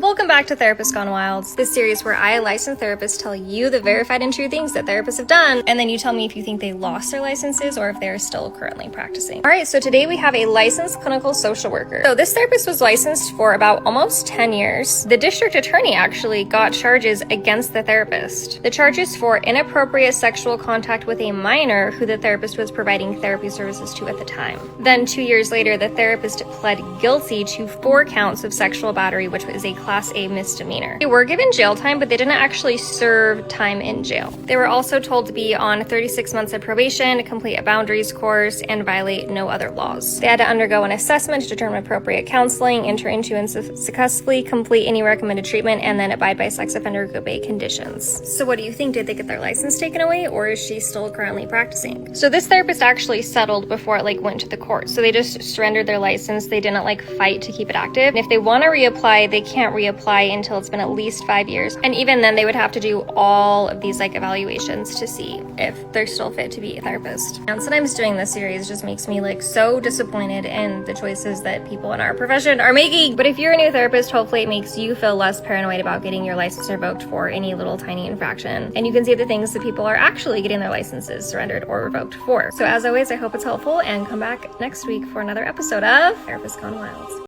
Welcome back to Therapists Gone Wild, this series where I, a licensed therapist, tell you the verified and true things that therapists have done, and then you tell me if you think they lost their licenses or if they're still currently practicing. All right, so today we have a licensed clinical social worker. So this therapist was licensed for about almost 10 years. The district attorney actually got charges against the therapist. The charges for inappropriate sexual contact with a minor who the therapist was providing therapy services to at the time. Then 2 years later, the therapist pled guilty to 4 counts of sexual battery, which was a Class A misdemeanor. They were given jail time, but they didn't actually serve time in jail. They were also told to be on 36 months of probation, complete a boundaries course, and violate no other laws. They had to undergo an assessment to determine appropriate counseling, enter into and successfully complete any recommended treatment, and then abide by sex offender group A conditions. So what do you think? Did they get their license taken away, or is she still currently practicing? So this therapist actually settled before it went to the court. So they just surrendered their license. They didn't fight to keep it active. And if they want to reapply, they can't reapply until it's been at least 5 years. And even then, they would have to do all of these evaluations to see if they're still fit to be a therapist. And sometimes doing this series just makes me so disappointed in the choices that people in our profession are making. But if you're a new therapist, hopefully it makes you feel less paranoid about getting your license revoked for any little tiny infraction. And you can see the things that people are actually getting their licenses surrendered or revoked for. So as always, I hope it's helpful, and come back next week for another episode of Therapists Gone Wild.